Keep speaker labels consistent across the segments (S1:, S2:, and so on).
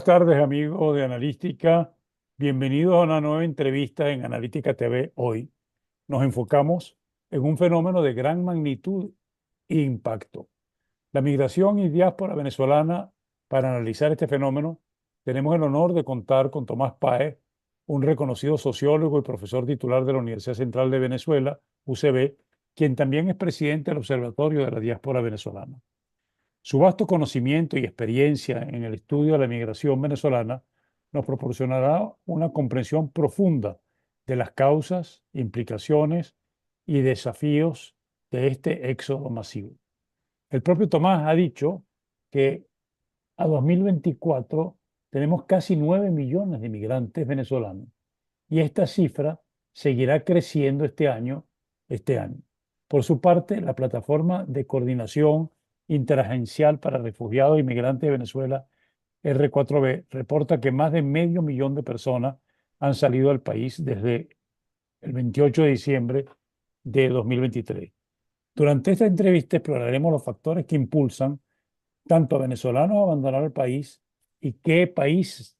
S1: Buenas tardes, amigos de Analítica. Bienvenidos a una nueva entrevista en Analítica TV. Hoy nos enfocamos en un fenómeno de gran magnitud e impacto: la migración y diáspora venezolana. Para analizar este fenómeno, tenemos el honor de contar con Tomás Páez, un reconocido sociólogo y profesor titular de la Universidad Central de Venezuela, UCB, quien también es presidente del Observatorio de la Diáspora Venezolana. Su vasto conocimiento y experiencia en el estudio de la migración venezolana nos proporcionará una comprensión profunda de las causas, implicaciones y desafíos de este éxodo masivo. El propio Tomás ha dicho que a 2024 tenemos casi 9 millones de migrantes venezolanos y esta cifra seguirá creciendo este año. Por su parte, la plataforma de coordinación interagencial para refugiados y migrantes de Venezuela, R4B, reporta que más de medio millón de personas han salido del país desde el 28 de diciembre de 2023. Durante esta entrevista exploraremos los factores que impulsan tanto a venezolanos a abandonar el país y qué países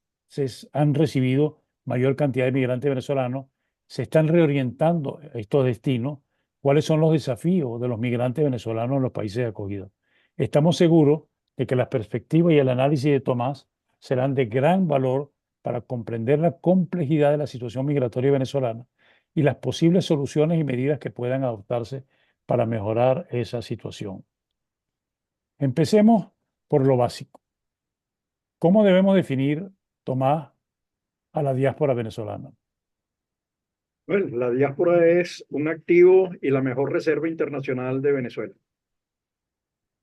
S1: han recibido mayor cantidad de migrantes venezolanos, se están reorientando estos destinos, cuáles son los desafíos de los migrantes venezolanos en los países de acogida. Estamos seguros de que las perspectivas y el análisis de Tomás serán de gran valor para comprender la complejidad de la situación migratoria venezolana y las posibles soluciones y medidas que puedan adoptarse para mejorar esa situación. Empecemos por lo básico. ¿Cómo debemos definir, Tomás, a la diáspora venezolana?
S2: Bueno, la diáspora es un activo y la mejor reserva internacional de Venezuela.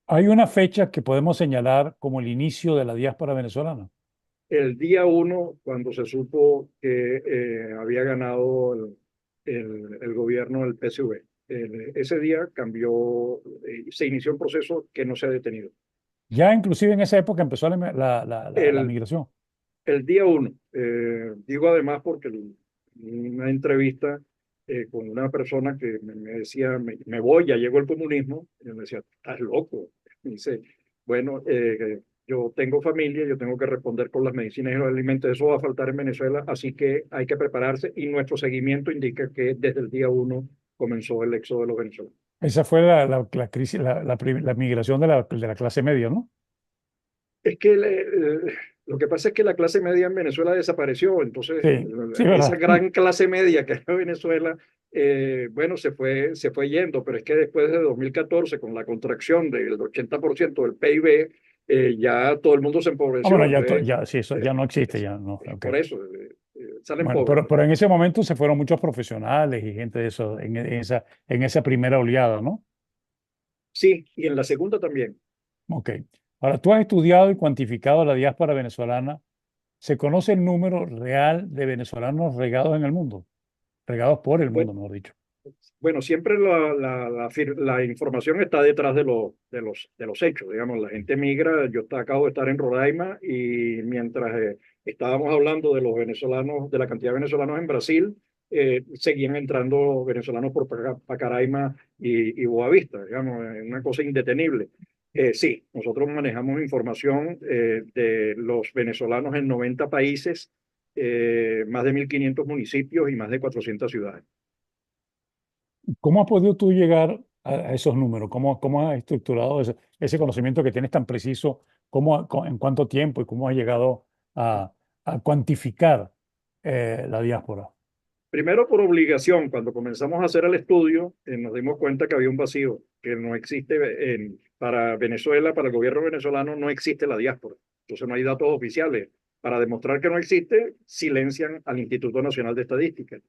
S1: ¿Hay una fecha que podemos señalar como el inicio de la diáspora venezolana?
S2: El día uno, cuando se supo que había ganado el gobierno del PSV, ese día cambió, se inició un proceso que no se ha detenido.
S1: Ya inclusive en esa época empezó la
S2: El,
S1: migración.
S2: el día uno, digo además porque una entrevista con una persona que me decía, me voy, ya llegó el comunismo, y yo me decía, estás loco. Me dice, bueno, yo tengo familia, yo tengo que responder con las medicinas y los alimentos, eso va a faltar en Venezuela, así que hay que prepararse y nuestro seguimiento indica que desde el día uno comenzó el éxodo de los venezolanos.
S1: Esa fue la crisis, la migración de la clase media, ¿no?
S2: Es que lo que pasa es que la clase media en Venezuela desapareció, entonces
S1: Sí, sí,
S2: esa
S1: ¿verdad?
S2: gran clase media que era Venezuela, bueno, se fue yendo, pero es que después de 2014, con la contracción del 80% del PIB, ya todo el mundo se
S1: Ah, bueno,
S2: empobreció,
S1: ya,
S2: entonces
S1: ya, sí, eso
S2: eh,
S1: ya no existe,
S2: es,
S1: ya no.
S2: es
S1: Ok.
S2: por eso, salen
S1: Bueno,
S2: pobres.
S1: pero en ese momento se fueron muchos profesionales y gente de eso, en esa primera oleada, ¿no?
S2: Sí, y en la segunda también.
S1: Ok. Ahora, tú has estudiado y cuantificado la diáspora venezolana. ¿Se conoce el número real de venezolanos regados en el mundo? Regados por el
S2: Bueno,
S1: mundo, mejor dicho.
S2: Bueno, siempre la información está detrás de los hechos, digamos, la gente migra, acabo de estar en Roraima y mientras estábamos hablando de los venezolanos, de la cantidad de venezolanos en Brasil, seguían entrando venezolanos por Pacaraima y Boavista, digamos, una cosa indetenible. Sí, nosotros manejamos información de los venezolanos en 90 países, más de 1.500 municipios y más de 400 ciudades.
S1: ¿Cómo has podido tú llegar a esos números? ¿Cómo has estructurado ese conocimiento que tienes tan preciso? ¿En cuánto tiempo y cómo has llegado a cuantificar la diáspora?
S2: Primero por obligación, cuando comenzamos a hacer el estudio, nos dimos cuenta que había un vacío, que no existe para Venezuela, para el gobierno venezolano no existe la diáspora. Entonces no hay datos oficiales. Para demostrar que no existe, silencian al Instituto Nacional de Estadística.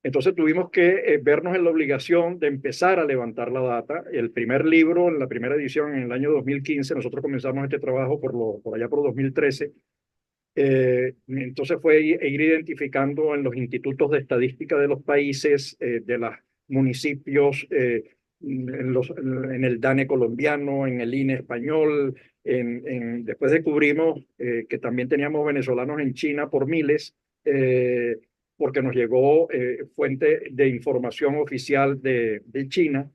S2: Entonces tuvimos que vernos en la obligación de empezar a levantar la data. El primer libro, en la primera edición, en el año 2015, nosotros comenzamos este trabajo por allá por 2013. Entonces fue ir identificando en los institutos de estadística de los países, de los municipios, en el DANE colombiano, en el INE español. Después descubrimos que también teníamos venezolanos en China por miles, porque nos llegó fuente de información oficial de China.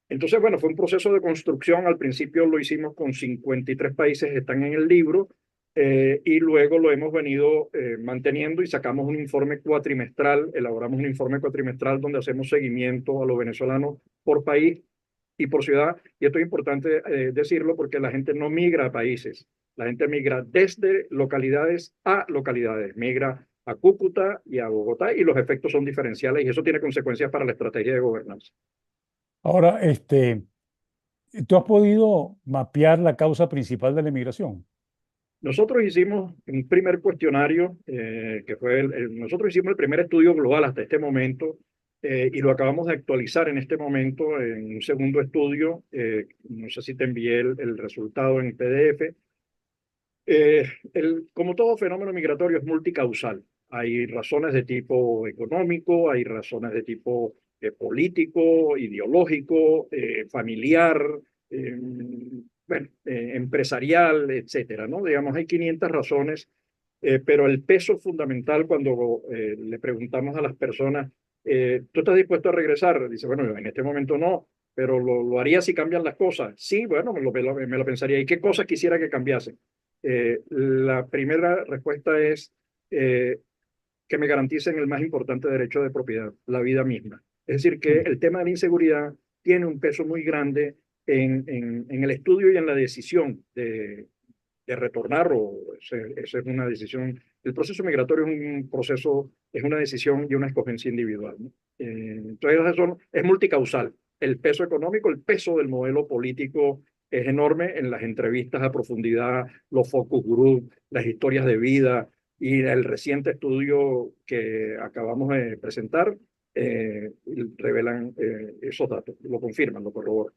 S2: Entonces, bueno, fue un proceso de construcción. Al principio lo hicimos con 53 países, están en el libro. y luego lo hemos venido manteniendo y sacamos un informe cuatrimestral, elaboramos un informe cuatrimestral donde hacemos seguimiento a los venezolanos por país y por ciudad. Y esto es importante decirlo porque la gente no migra a países, la gente migra desde localidades a localidades, migra a Cúcuta y a Bogotá y los efectos son diferenciales y eso tiene consecuencias para la estrategia de gobernanza.
S1: Ahora, ¿tú has podido mapear la causa principal de la inmigración?
S2: Nosotros hicimos un primer cuestionario, que fue nosotros hicimos el primer estudio global hasta este momento, y lo acabamos de actualizar en este momento en un segundo estudio. No sé si te envié el resultado en PDF. Como todo fenómeno migratorio es multicausal. Hay razones de tipo económico, hay razones de tipo político, ideológico, familiar, eh, bueno, empresarial, etcétera, ¿no? Digamos, hay 500 razones, pero el peso fundamental cuando le preguntamos a las personas, ¿tú estás dispuesto a regresar? Dice, bueno, en este momento no, pero lo haría si cambian las cosas. Sí, bueno, me lo pensaría. ¿Y qué cosas quisiera que cambiasen? La primera respuesta es que me garanticen el más importante derecho de propiedad, la vida misma. Es decir, que
S1: Mm.
S2: el tema de la inseguridad tiene un peso muy grande en el estudio y en la decisión de retornar, o esa es una decisión. El proceso migratorio es un proceso, es una decisión y una escogencia individual, ¿no? Entonces, eso es multicausal. El peso económico, el peso del modelo político es enorme en las entrevistas a profundidad, los focus group, las historias de vida y el reciente estudio que acabamos de presentar revelan esos datos, lo confirman, lo corroboran.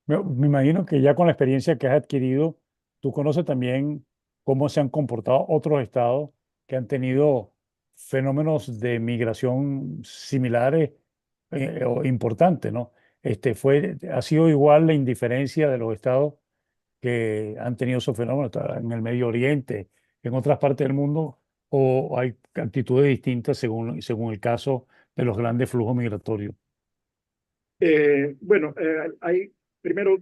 S1: Me imagino que ya con la experiencia que has adquirido, tú conoces también cómo se han comportado otros estados que han tenido fenómenos de migración similares o importantes, ¿no? Ha sido igual la indiferencia de los estados que han tenido esos fenómenos en el Medio Oriente, en otras partes del mundo, o hay actitudes distintas según el caso de los grandes flujos migratorios.
S2: Bueno, primero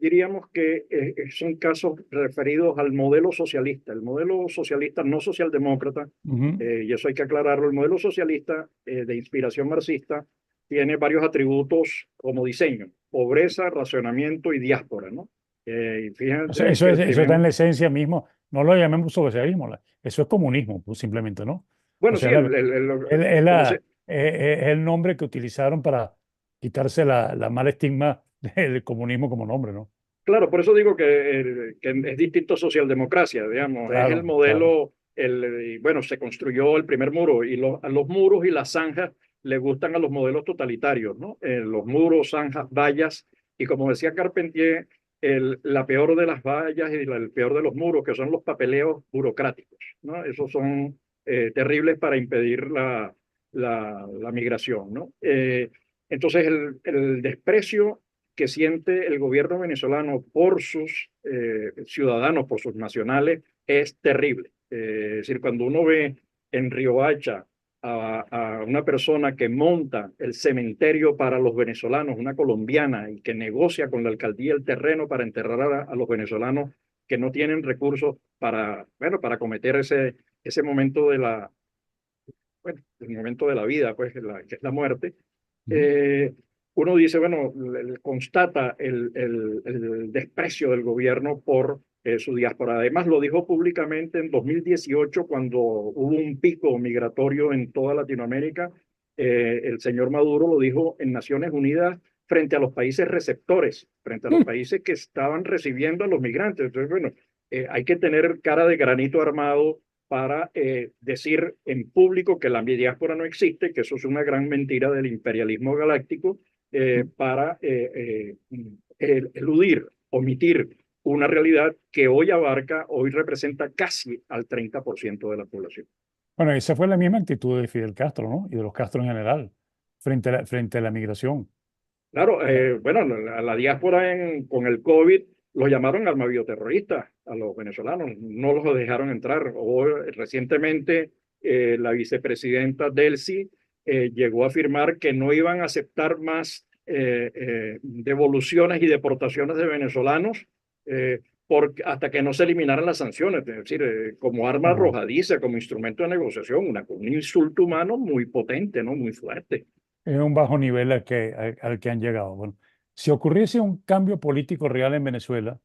S2: diríamos que son casos referidos al modelo socialista. El modelo socialista no socialdemócrata,
S1: Ujú.
S2: y eso hay que aclararlo, el modelo socialista de inspiración marxista tiene varios atributos como diseño: pobreza, racionamiento y diáspora, ¿no? Y
S1: O sea,
S2: fíjate que
S1: eso está en
S2: tenemos,
S1: la esencia mismo. No lo llamemos socialismo, eso es comunismo, pues, simplemente, ¿no? O
S2: bueno, sí,
S1: sea,
S2: como se,
S1: es el nombre que utilizaron para quitarse la mala estigma del comunismo como nombre, ¿no?
S2: claro, por eso digo que es distinto a socialdemocracia, digamos, es el
S1: Claro, claro.
S2: modelo, bueno, se construyó el primer muro y a los muros y las zanjas le gustan a los modelos totalitarios, ¿no? Los muros, zanjas, vallas, y como decía Carpentier, la peor de las vallas y el peor de los muros, que son los papeleos burocráticos, ¿no? Esos son terribles para impedir la migración, ¿no? Entonces, el desprecio que siente el gobierno venezolano por sus ciudadanos, por sus nacionales, es terrible. Es decir, cuando uno ve en Riohacha a una persona que monta el cementerio para los venezolanos, una colombiana, y que negocia con la alcaldía el terreno para enterrar a los venezolanos que no tienen recursos para, bueno, para cometer ese momento bueno, el momento de la vida, pues, que es la muerte,
S1: Ujú.
S2: eh, uno dice, bueno, constata el desprecio del gobierno por su diáspora. Además, lo dijo públicamente en 2018, cuando hubo un pico migratorio en toda Latinoamérica. El señor Maduro lo dijo en Naciones Unidas frente a los países receptores, frente a los
S1: Mm.
S2: países que estaban recibiendo a los migrantes. Entonces, bueno, hay que tener cara de granito armado para decir en público que la diáspora no existe, que eso es una gran mentira del imperialismo galáctico, para eludir, omitir una realidad que hoy representa casi al 30% de la población.
S1: Bueno, esa fue la misma actitud de Fidel Castro, ¿no? Y de los Castro en general, frente a la migración.
S2: Claro,
S1: Eh,
S2: bueno, la diáspora con el COVID los llamaron armabioterroristas a los venezolanos, no los dejaron entrar. Recientemente, la vicepresidenta Delcy llegó a afirmar que no iban a aceptar más devoluciones y deportaciones de venezolanos, hasta que no se eliminaran las sanciones, es decir, como arma
S1: Ajá.
S2: arrojadiza, como instrumento de negociación, un insulto humano muy potente, ¿no? Muy fuerte.
S1: Es un bajo nivel al que han llegado. Bueno, si ocurriese un cambio político real en Venezuela,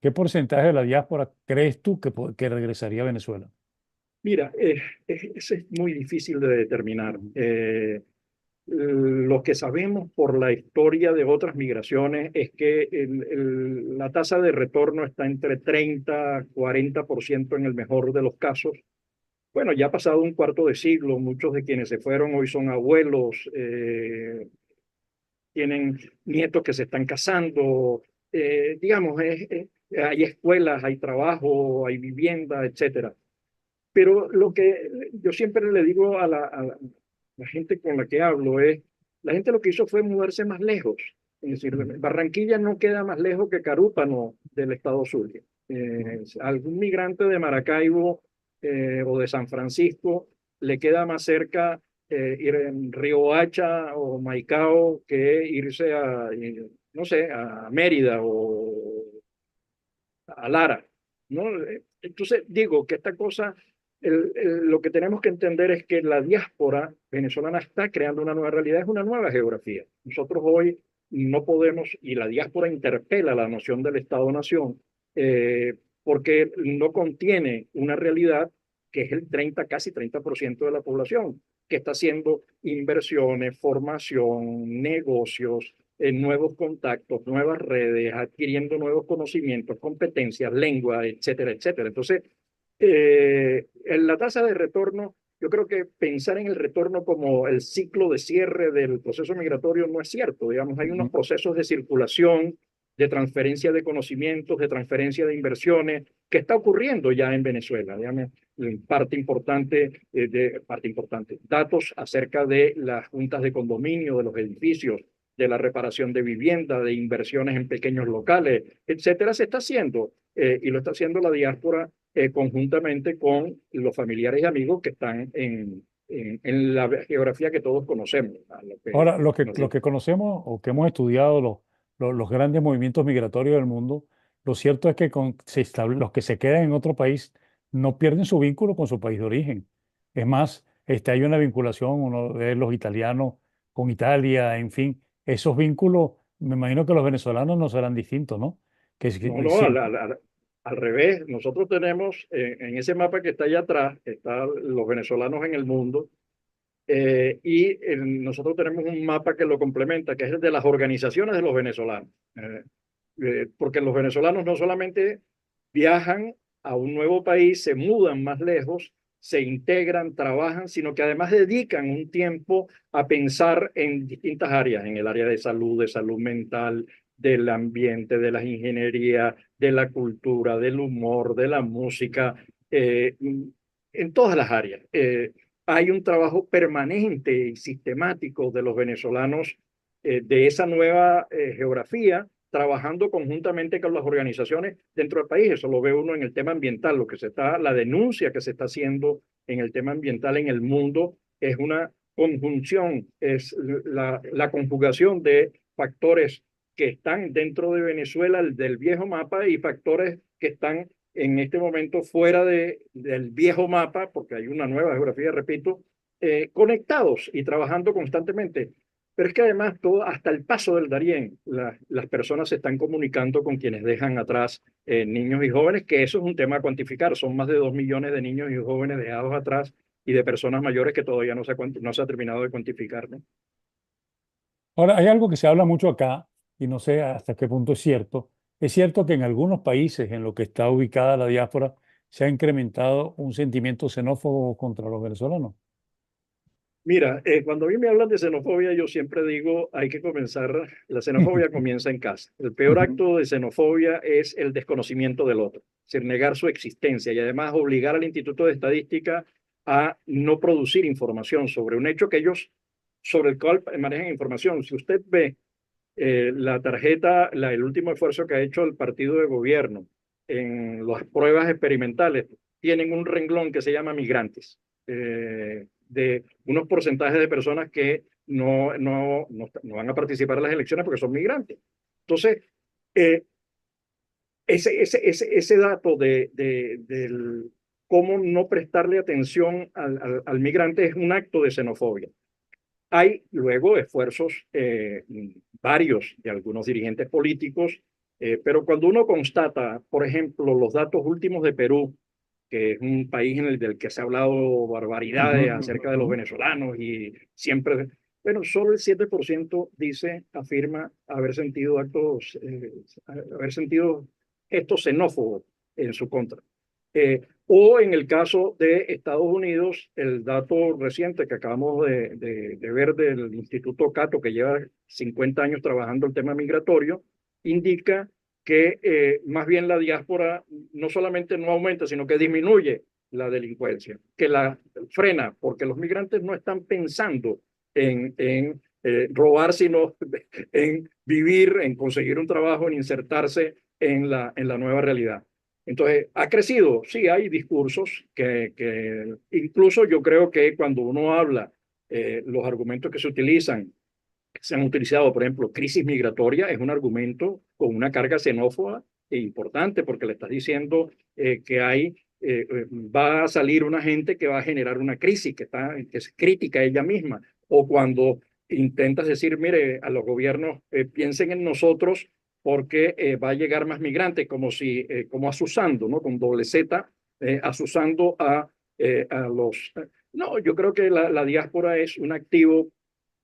S1: ¿qué porcentaje de la diáspora crees tú que regresaría a Venezuela?
S2: Mira, eso es muy difícil de determinar.
S1: Ujú.
S2: Lo que sabemos por la historia de otras migraciones es que la tasa de retorno está entre 30-40% en el mejor de los casos. Bueno, ya ha pasado un cuarto de siglo, muchos de quienes se fueron hoy son abuelos, tienen nietos que se están casando, digamos, hay escuelas, hay trabajo, hay vivienda, etcétera. Pero lo que yo siempre le digo la gente con la que hablo es, la gente lo que hizo fue mudarse más lejos. Es decir,
S1: Ujú.
S2: Barranquilla no queda más lejos que Carúpano del estado Zulia.
S1: Ujú.
S2: Algún migrante de Maracaibo o de San Francisco le queda más cerca ir en Río Hacha o Maicao que irse no sé, a Mérida o a Lara, ¿no? Entonces, digo que esta cosa, lo que tenemos que entender es que la diáspora venezolana está creando una nueva realidad, es una nueva geografía. Nosotros hoy no podemos, y la diáspora interpela la noción del Estado-Nación, porque no contiene una realidad que es el 30, casi 30% de la población, que está haciendo inversiones, formación, negocios, nuevos contactos, nuevas redes, adquiriendo nuevos conocimientos, competencias, lengua, etcétera, etcétera. Entonces, en la tasa de retorno, yo creo que pensar en el retorno como el ciclo de cierre del proceso migratorio no es cierto. Digamos, hay unos
S1: Ujú.
S2: procesos de circulación, de transferencia de conocimientos, de transferencia de inversiones, que está ocurriendo ya en Venezuela. Digamos, parte importante, datos acerca de las juntas de condominio, de los edificios, de la reparación de vivienda, de inversiones en pequeños locales, etcétera, se está haciendo y lo está haciendo la diáspora conjuntamente con los familiares y amigos que están en la geografía que todos conocemos. Lo que
S1: Ahora, lo que,
S2: nos
S1: lo
S2: dice.
S1: que conocemos o que hemos estudiado, los grandes movimientos migratorios del mundo, lo cierto es que los que se quedan en otro país no pierden su vínculo con su país de origen. Es más, hay una vinculación, uno ve los italianos con Italia, en fin, esos vínculos, me imagino que los venezolanos no serán distintos, ¿no?
S2: No, no, al revés. Nosotros tenemos en ese mapa que está allá atrás, están los venezolanos en el mundo. Nosotros tenemos un mapa que lo complementa, que es el de las organizaciones de los venezolanos. Porque los venezolanos no solamente viajan a un nuevo país, se mudan más lejos, se integran, trabajan, sino que además dedican un tiempo a pensar en distintas áreas, en el área de salud mental, del ambiente, de la ingeniería, de la cultura, del humor, de la música, en todas las áreas. Hay un trabajo permanente y sistemático de los venezolanos de esa nueva geografía, trabajando conjuntamente con las organizaciones dentro del país. Eso lo ve uno en el tema ambiental, la denuncia que se está haciendo en el tema ambiental en el mundo es una conjunción, es la conjugación de factores que están dentro de Venezuela, del viejo mapa, y factores que están en este momento fuera del viejo mapa, porque hay una nueva geografía, repito, conectados y trabajando constantemente. Pero es que además, todo, hasta el paso del Darién, las personas se están comunicando con quienes dejan atrás niños y jóvenes, que eso es un tema a cuantificar. Son más de 2 millones de niños y jóvenes dejados atrás y de personas mayores que todavía no se ha terminado de cuantificar, ¿no?
S1: Ahora, hay algo que se habla mucho acá y no sé hasta qué punto es cierto. Es cierto que en algunos países en los que está ubicada la diáspora se ha incrementado un sentimiento xenófobo contra los venezolanos.
S2: Mira, cuando a mí me hablan de xenofobia, yo siempre digo, hay que comenzar, la xenofobia comienza en casa. El peor
S1: Ujú.
S2: acto de xenofobia es el desconocimiento del otro, es decir, negar su existencia y además obligar al Instituto de Estadística a no producir información sobre un hecho sobre el cual manejan información. Si usted ve la tarjeta, el último esfuerzo que ha hecho el partido de gobierno en las pruebas experimentales, tienen un renglón que se llama migrantes, de unos porcentajes de personas que no van a participar en las elecciones porque son migrantes. Entonces, eh, ese dato del cómo no prestarle atención al migrante es un acto de xenofobia. Hay luego esfuerzos varios de algunos dirigentes políticos, pero cuando uno constata, por ejemplo, los datos últimos de Perú, que es un país en el del que se ha hablado
S1: Ujú,
S2: barbaridades acerca de
S1: ujú.
S2: los venezolanos y siempre, bueno, solo el 7% dice, afirma haber sentido haber sentido gestos xenófobos en su contra. O en el caso de Estados Unidos, el dato reciente que acabamos de ver del Instituto Cato, que lleva 50 años trabajando el tema migratorio, indica que más bien la diáspora no solamente no aumenta, sino que disminuye la delincuencia, que la frena, porque los migrantes no están pensando en robar, sino en vivir, en conseguir un trabajo, en insertarse en la nueva realidad. Entonces, ¿ha crecido? Sí, hay discursos que incluso yo creo que cuando uno habla, los argumentos que se han utilizado, por ejemplo, crisis migratoria es un argumento con una carga xenófoba e importante porque le estás diciendo que va a salir una gente que va a generar una crisis, que es crítica a ella misma. O cuando intentas decir, mire, a los gobiernos piensen en nosotros porque va a llegar más migrantes, como asusando, ¿no? Con doble Z, asusando a los... No, yo creo que la diáspora es un activo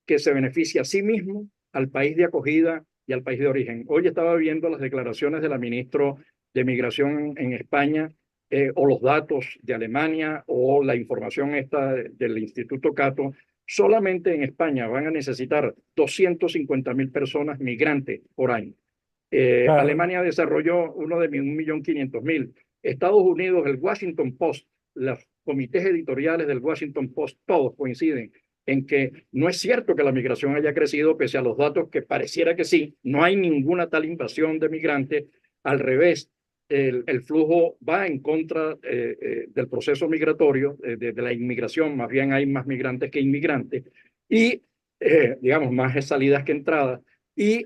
S2: que se beneficia a sí mismo, al país de acogida y al país de origen. Hoy estaba viendo las declaraciones de la ministra de Migración en España, o los datos de Alemania, o la información esta del Instituto Cato. Solamente en España van a necesitar 250.000 personas migrantes por año.
S1: Claro,
S2: Alemania desarrolló uno de 1.500.000. Estados Unidos, el Washington Post, los comités editoriales del Washington Post, todos coinciden en que no es cierto que la migración haya crecido, pese a los datos que pareciera que sí. No hay ninguna tal invasión de migrantes. Al revés, el flujo va en contra del proceso migratorio, de la inmigración. Más bien hay más migrantes que inmigrantes. Y, digamos, más salidas que entradas. Y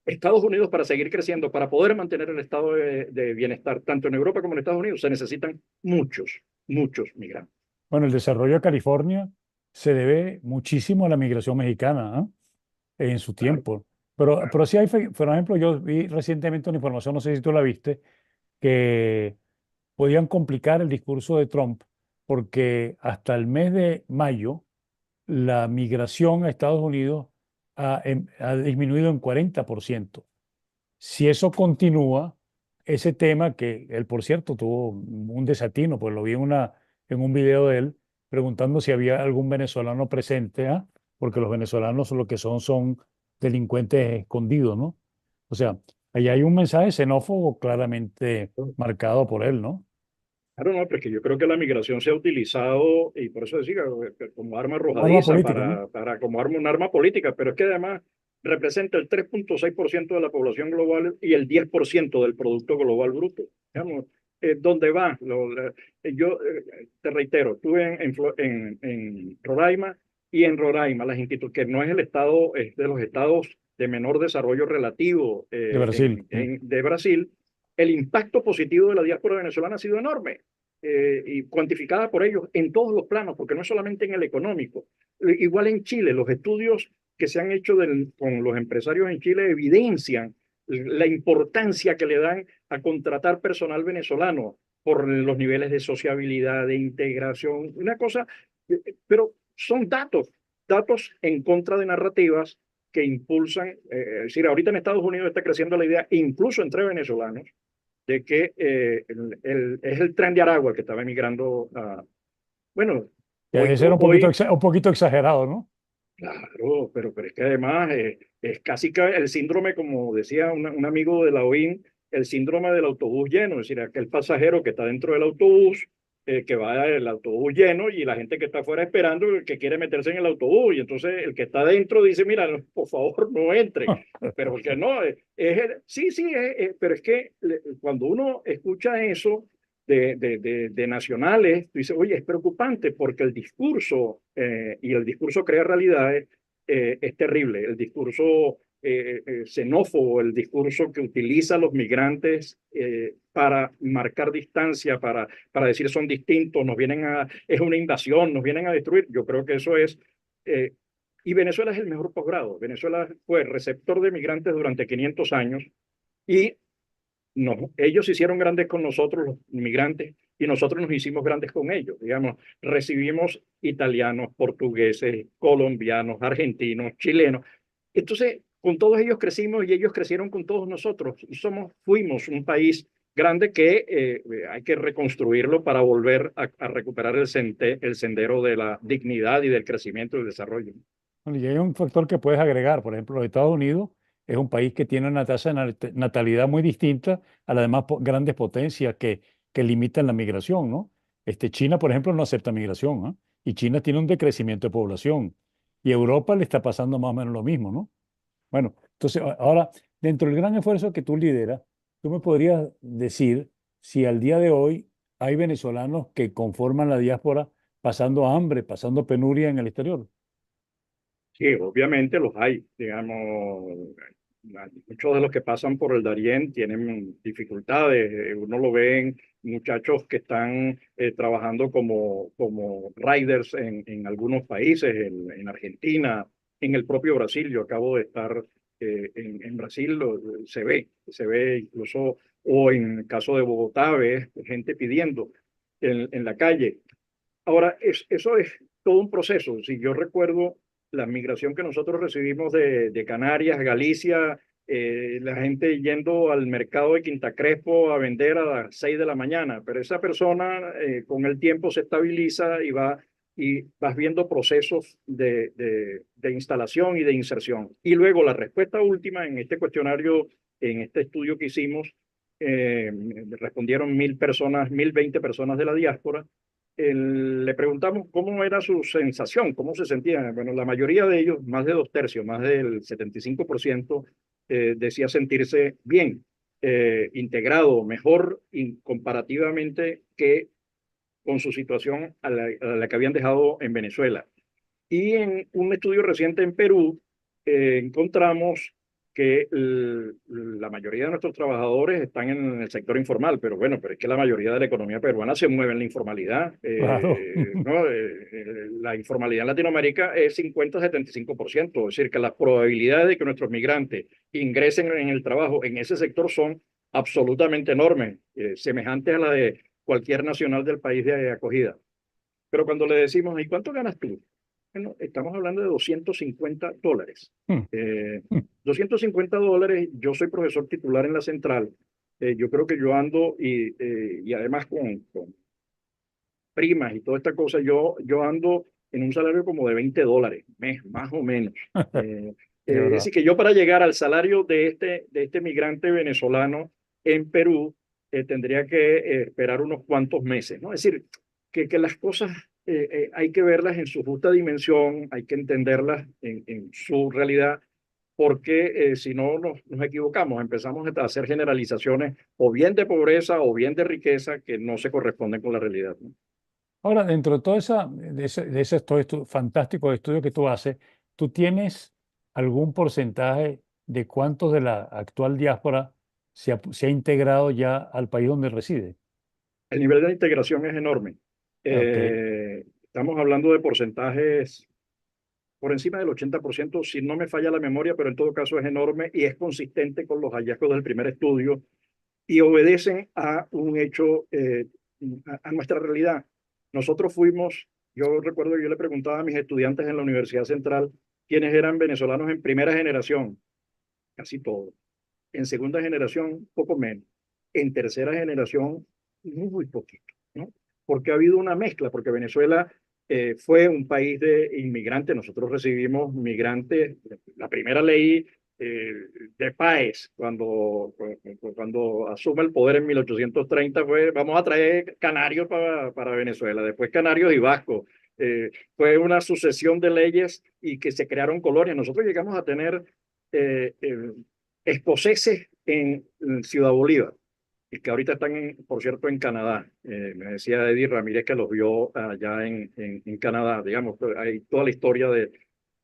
S2: Estados Unidos, para seguir creciendo, para poder mantener el estado de bienestar, tanto en Europa como en Estados Unidos, se necesitan muchos migrantes.
S1: bueno, el desarrollo de California se debe muchísimo a la migración mexicana, ¿ah? En su
S2: Claro,
S1: tiempo.
S2: claro.
S1: Pero sí hay, por ejemplo, yo vi recientemente una información, no sé si tú la viste, que podían complicar el discurso de Trump porque hasta el mes de mayo la migración a Estados Unidos ha disminuido en 40%. Si eso continúa, ese tema que él, por cierto, tuvo un desatino, pues lo vi en un video de él preguntando si había algún venezolano presente, ¿ah? Porque los venezolanos lo que son delincuentes escondidos, ¿no? O sea, ahí hay un mensaje xenófobo claramente marcado por él, ¿no?
S2: Claro, no, porque yo creo que la migración se ha utilizado, y por eso decía, como arma
S1: Como arma
S2: arrojadiza,
S1: política, ¿no?
S2: como un arma política, pero es que además representa el 3,6% de la población global y el 10% del Producto Global Bruto. Digamos, ¿dónde va? Yo te reitero, estuve en Roraima, y en Roraima, que no es el estado, es de los estados de menor desarrollo relativo
S1: De Brasil.
S2: de Brasil. El impacto positivo de la diáspora venezolana ha sido enorme, y cuantificada por ellos en todos los planos, porque no es solamente en el económico. Igual en Chile, los estudios que se han hecho con los empresarios en Chile evidencian la importancia que le dan a contratar personal venezolano por los niveles de sociabilidad, de integración, una cosa, pero son datos en contra de narrativas que impulsan, es decir, ahorita en Estados Unidos está creciendo la idea, incluso entre venezolanos, de que es el tren de Aragua que estaba emigrando a... Bueno,
S1: Que
S2: hoy,
S1: ese era
S2: hoy
S1: un poquito exagerado, ¿no?
S2: claro, pero es que además es casi que el síndrome, como decía un amigo de la OIN, el síndrome del autobús lleno, es decir, aquel pasajero que está dentro del autobús, que va el autobús lleno y la gente que está afuera esperando, que quiere meterse en el autobús, y entonces el que está dentro dice, mira, no, por favor, no entre, pero porque no, sí, sí, pero es que cuando uno escucha eso de nacionales, tú dices, oye, es preocupante porque el discurso, y el discurso crea realidades, es terrible. El discurso xenófobo el discurso que utiliza a los migrantes para marcar distancia, para decir son distintos, es una invasión, nos vienen a destruir. Yo creo que eso es... y Venezuela es el mejor posgrado. Venezuela fue receptor de migrantes durante 500 años y ellos se hicieron grandes con nosotros, los inmigrantes, y nosotros nos hicimos grandes con ellos. Digamos, recibimos italianos, portugueses, colombianos, argentinos, chilenos. Entonces, con todos ellos crecimos y ellos crecieron con todos nosotros. Y fuimos un país grande que hay que reconstruirlo para volver a recuperar el sendero de la dignidad y del crecimiento y del desarrollo.
S1: Bueno, y hay un factor que puedes agregar. Por ejemplo, los Estados Unidos es un país que tiene una tasa de natalidad muy distinta a las demás grandes potencias que limitan la migración, ¿no? China, por ejemplo, no acepta migración, ¿no? Y China tiene un decrecimiento de población. Y a Europa le está pasando más o menos lo mismo, ¿no? Bueno, entonces ahora, dentro del gran esfuerzo que tú lideras, tú me podrías decir si al día de hoy hay venezolanos que conforman la diáspora pasando hambre, pasando penuria en el exterior.
S2: Sí, obviamente los hay, digamos, muchos de los que pasan por el Darién tienen dificultades. Uno lo ve en muchachos que están trabajando como riders en algunos países, Argentina, en el propio Brasil. Yo acabo de estar en Brasil, se ve incluso, o en el caso de Bogotá, ves gente pidiendo en la calle. Ahora, eso es todo un proceso. Si yo recuerdo la migración que nosotros recibimos de Canarias, Galicia, la gente yendo al mercado de Quinta Crespo a vender a las 6 de la mañana, pero esa persona con el tiempo se estabiliza y vas viendo procesos de instalación y de inserción. Y luego la respuesta última en este cuestionario, en este estudio que hicimos, respondieron 1.000 personas, 1.020 personas de la diáspora. Le preguntamos cómo era su sensación, cómo se sentían. Bueno, la mayoría de ellos, más de 2/3, más del 75%, decía sentirse bien, integrado, mejor comparativamente que con su situación a la que habían dejado en Venezuela. Y en un estudio reciente en Perú, encontramos que la mayoría de nuestros trabajadores están en el sector informal, pero bueno, pero es que la mayoría de la economía peruana se mueve en la informalidad.
S1: Claro.
S2: ¿No? La informalidad en Latinoamérica es 50-75%, es decir, que las probabilidades de que nuestros migrantes ingresen en el trabajo en ese sector son absolutamente enormes, semejantes a la de cualquier nacional del país de acogida. Pero cuando le decimos, ¿y cuánto ganas tú? Bueno, estamos hablando de $250.
S1: Mm,
S2: Eh,
S1: mm.
S2: $250, yo soy profesor titular en la central. Yo creo que yo ando y además con primas y toda esta cosa, yo ando en un salario como de $20 mes, más o menos. Eh,
S1: De
S2: es
S1: verdad.
S2: decir, que yo para llegar al salario de este migrante venezolano en Perú, tendría que esperar unos cuantos meses, ¿no? Es decir, que las cosas hay que verlas en su justa dimensión, hay que entenderlas en su realidad, porque si no nos equivocamos, empezamos a hacer generalizaciones o bien de pobreza o bien de riqueza que no se corresponden con la realidad, ¿no?
S1: Ahora, dentro de todo de ese todo fantástico estudio que tú haces, ¿tú tienes algún porcentaje de cuántos de la actual diáspora se ha integrado ya al país donde reside?
S2: El nivel de integración es enorme.
S1: Ok.
S2: Estamos hablando de porcentajes por encima del 80%, si no me falla la memoria, pero en todo caso es enorme y es consistente con los hallazgos del primer estudio y obedecen a un hecho, a nuestra realidad. Nosotros yo recuerdo que yo le preguntaba a mis estudiantes en la Universidad Central quiénes eran venezolanos en primera generación, casi todos. En segunda generación, poco menos. En tercera generación, muy poquito, ¿no? Porque ha habido una mezcla, porque Venezuela fue un país de inmigrantes. Nosotros recibimos migrantes. La primera ley eh, de Páez, cuando asume el poder en 1830, fue: vamos a traer canarios para Venezuela, después canarios y vascos. Fue una sucesión de leyes y que se crearon colonias. Nosotros llegamos a tener eh, eh, escoceses en Ciudad Bolívar, y que ahorita están, por cierto, en Canadá. Me decía Eddie Ramírez que los vio allá en Canadá. Digamos, hay toda la historia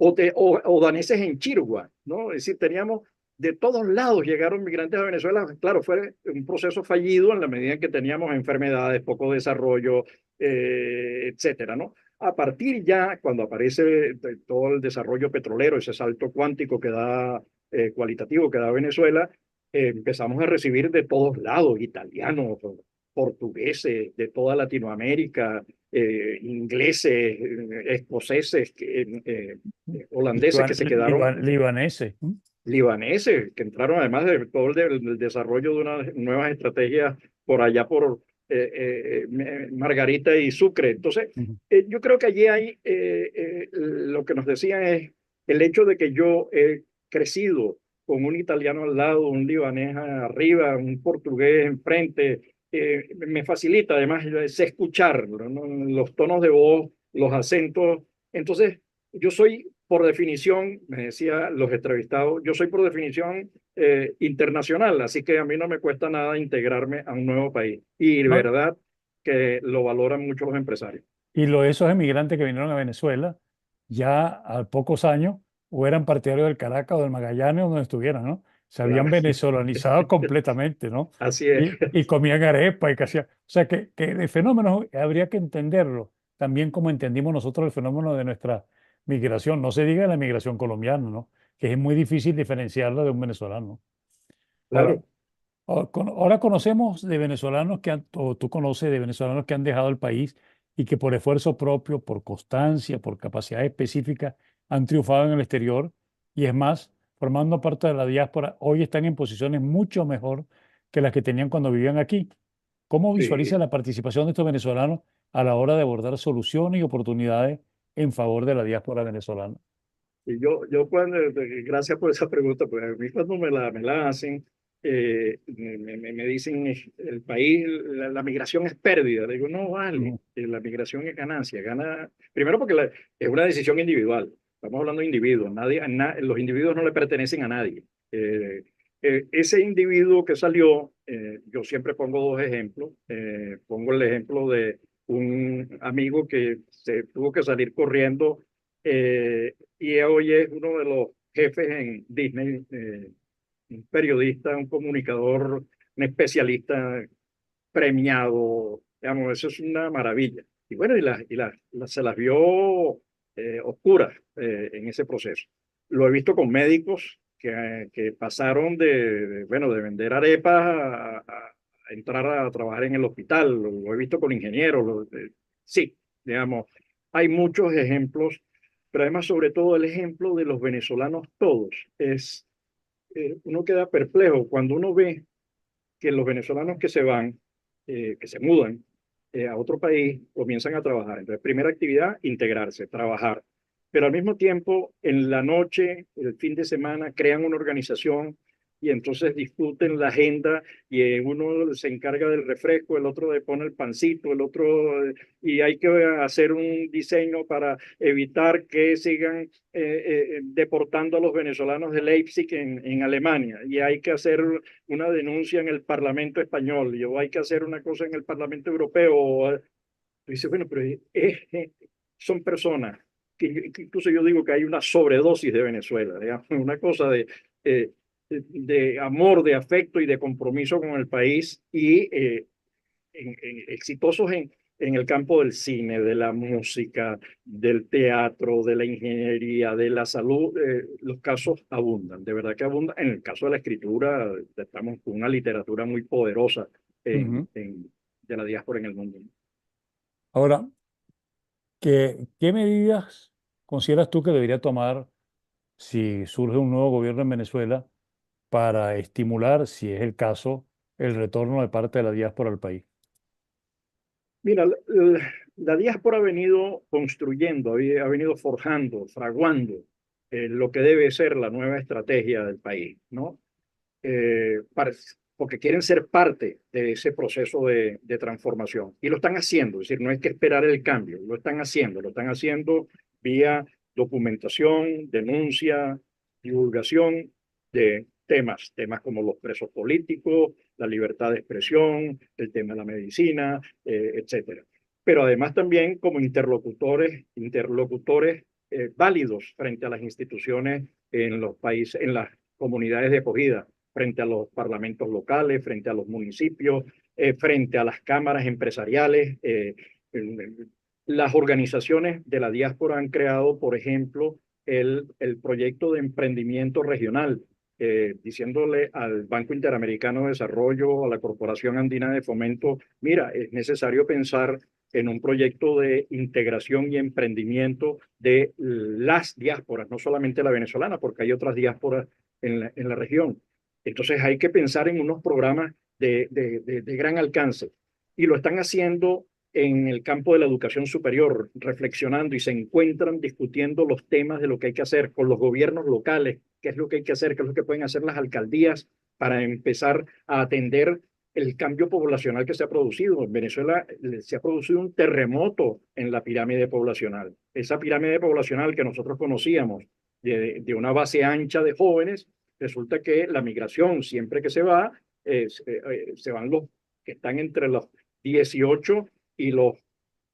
S2: o daneses en Chirgua, ¿no? Es decir, teníamos de todos lados llegaron migrantes a Venezuela. Claro, fue un proceso fallido en la medida en que teníamos enfermedades, poco desarrollo, etcétera, ¿no? A partir ya, cuando aparece todo el desarrollo petrolero, ese salto cuántico que da, cualitativo que da Venezuela, empezamos a recibir de todos lados, italianos, portugueses, de toda Latinoamérica, ingleses, escoceses, holandeses que se quedaron,
S1: Libaneses.
S2: libaneses, que entraron además de todo el desarrollo de unas nuevas estrategias por allá por Margarita y Sucre. Entonces,
S1: Ujú.
S2: yo creo que allí hay, lo que nos decían es el hecho de que yo he crecido con un italiano al lado, un libanés arriba, un portugués enfrente, me facilita, además, yo sé escuchar, ¿no? Los tonos de voz, los acentos. Entonces, yo soy, por definición, me decía los entrevistados, yo soy por definición internacional, así que a mí no me cuesta nada integrarme a un nuevo país. Y
S1: ¿No?
S2: verdad que lo valoran mucho los empresarios.
S1: Y esos emigrantes que vinieron a Venezuela, ya a pocos años, o eran partidarios del Caracas o del Magallanes o donde estuvieran, ¿no? Se
S2: Claro,
S1: habían venezolanizado completamente, ¿no?
S2: así es.
S1: Y comían arepa y casi. O sea, que el fenómeno habría que entenderlo también como entendimos nosotros el fenómeno de nuestra migración. No se diga de la migración colombiana, ¿no? Que es muy difícil diferenciarla de un venezolano. Ahora,
S2: Claro,
S1: ahora conocemos de venezolanos o tú conoces de venezolanos que han dejado el país y que por esfuerzo propio, por constancia, por capacidad específica, han triunfado en el exterior y es más, formando parte de la diáspora, hoy están en posiciones mucho mejor que las que tenían cuando vivían aquí. ¿Cómo visualiza
S2: sí.
S1: la participación de estos venezolanos a la hora de abordar soluciones y oportunidades en favor de la diáspora venezolana?
S2: Y yo cuando, gracias por esa pregunta, pues a mí cuando me la hacen, me dicen el país, la migración es pérdida. Le digo, no vale,
S1: Ujú,
S2: la migración es ganancia. Primero porque es una decisión individual. Estamos hablando de individuos. Los individuos no le pertenecen a nadie. Ese individuo que salió, yo siempre pongo dos ejemplos. Pongo el ejemplo de un amigo que se tuvo que salir corriendo y hoy es uno de los jefes en Disney, un periodista, un comunicador, un especialista premiado, digamos, eso es una maravilla. Y bueno, se las vio oscuras en ese proceso. Lo he visto con médicos que pasaron bueno, de vender arepas a entrar a trabajar en el hospital. Lo he visto con ingenieros. Sí, digamos, hay muchos ejemplos, pero además, sobre todo, el ejemplo de los venezolanos todos es, uno queda perplejo cuando uno ve que los venezolanos que se van, que se mudan a otro país, comienzan a trabajar. Entonces, primera actividad, integrarse, trabajar. Pero al mismo tiempo, en la noche, el fin de semana, crean una organización y entonces discuten la agenda y uno se encarga del refresco, el otro le pone el pancito, el otro, y hay que hacer un diseño para evitar que sigan deportando a los venezolanos de Leipzig en Alemania y hay que hacer una denuncia en el Parlamento español y o hay que hacer una cosa en el Parlamento europeo. Tú dices, bueno, pero son personas que incluso yo digo que hay una sobredosis de Venezuela, digamos, una cosa de amor, de afecto y de compromiso con el país y exitosos en el campo del cine, de la música, del teatro, de la ingeniería, de la salud. Los casos abundan, de verdad que abundan. En el caso de la escritura, estamos con una literatura muy poderosa
S1: ujú.
S2: de la diáspora en el mundo.
S1: Ahora, ¿qué medidas consideras tú que debería tomar si surge un nuevo gobierno en Venezuela para estimular, si es el caso, el retorno de parte de la diáspora al país?
S2: Mira, la diáspora ha venido construyendo, ha venido forjando, fraguando lo que debe ser la nueva estrategia del país, ¿no? Porque quieren ser parte de ese proceso de transformación. Y lo están haciendo, es decir, no hay que esperar el cambio, lo están haciendo vía documentación, denuncia, divulgación de temas como los presos políticos, la libertad de expresión, el tema de la medicina, etcétera. Pero además también como interlocutores válidos frente a las instituciones en los países, en las comunidades de acogida, frente a los parlamentos locales, frente a los municipios, frente a las cámaras empresariales. Las organizaciones de la diáspora han creado, por ejemplo, el proyecto de emprendimiento regional, diciéndole al Banco Interamericano de Desarrollo, a la Corporación Andina de Fomento, mira, es necesario pensar en un proyecto de integración y emprendimiento de las diásporas, no solamente la venezolana, porque hay otras diásporas en la región. Entonces hay que pensar en unos programas de gran alcance y lo están haciendo en el campo de la educación superior, reflexionando y se encuentran discutiendo los temas de lo que hay que hacer con los gobiernos locales, qué es lo que hay que hacer, qué es lo que pueden hacer las alcaldías para empezar a atender el cambio poblacional que se ha producido. En Venezuela se ha producido un terremoto en la pirámide poblacional. Esa pirámide poblacional que nosotros conocíamos de una base ancha de jóvenes, resulta que la migración, siempre que se va, se van los que están entre los 18 y los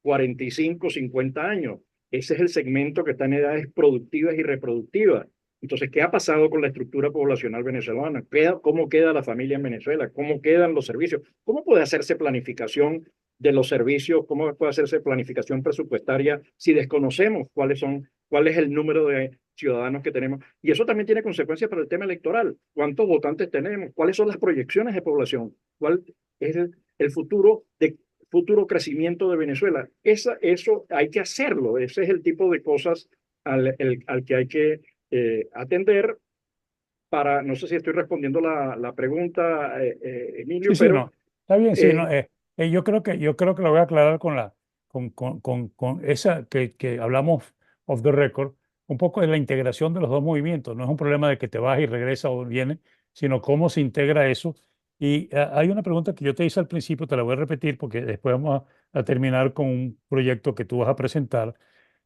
S2: 45, 50 años. Ese es el segmento que está en edades productivas y reproductivas. Entonces, ¿qué ha pasado con la estructura poblacional venezolana? ¿Cómo queda la familia en Venezuela? ¿Cómo quedan los servicios? ¿Cómo puede hacerse planificación de los servicios? ¿Cómo puede hacerse planificación presupuestaria si desconocemos cuál es el número de ciudadanos que tenemos? Y eso también tiene consecuencias para el tema electoral. ¿Cuántos votantes tenemos? ¿Cuáles son las proyecciones de población? ¿Cuál es el futuro crecimiento de Venezuela? Eso hay que hacerlo. Ese es el tipo de cosas al que hay que atender para, no sé si estoy respondiendo la pregunta,
S1: Sí,
S2: Emilio,
S1: sí,
S2: pero
S1: no. Está bien, sí, no.
S2: eh,
S1: Yo creo que lo voy a aclarar con esa que hablamos off the record, un poco de la integración de los dos movimientos. No es un problema de que te vas y regresas o vienes, sino cómo se integra eso. Y hay una pregunta que yo te hice al principio, te la voy a repetir porque después vamos a terminar con un proyecto que tú vas a presentar,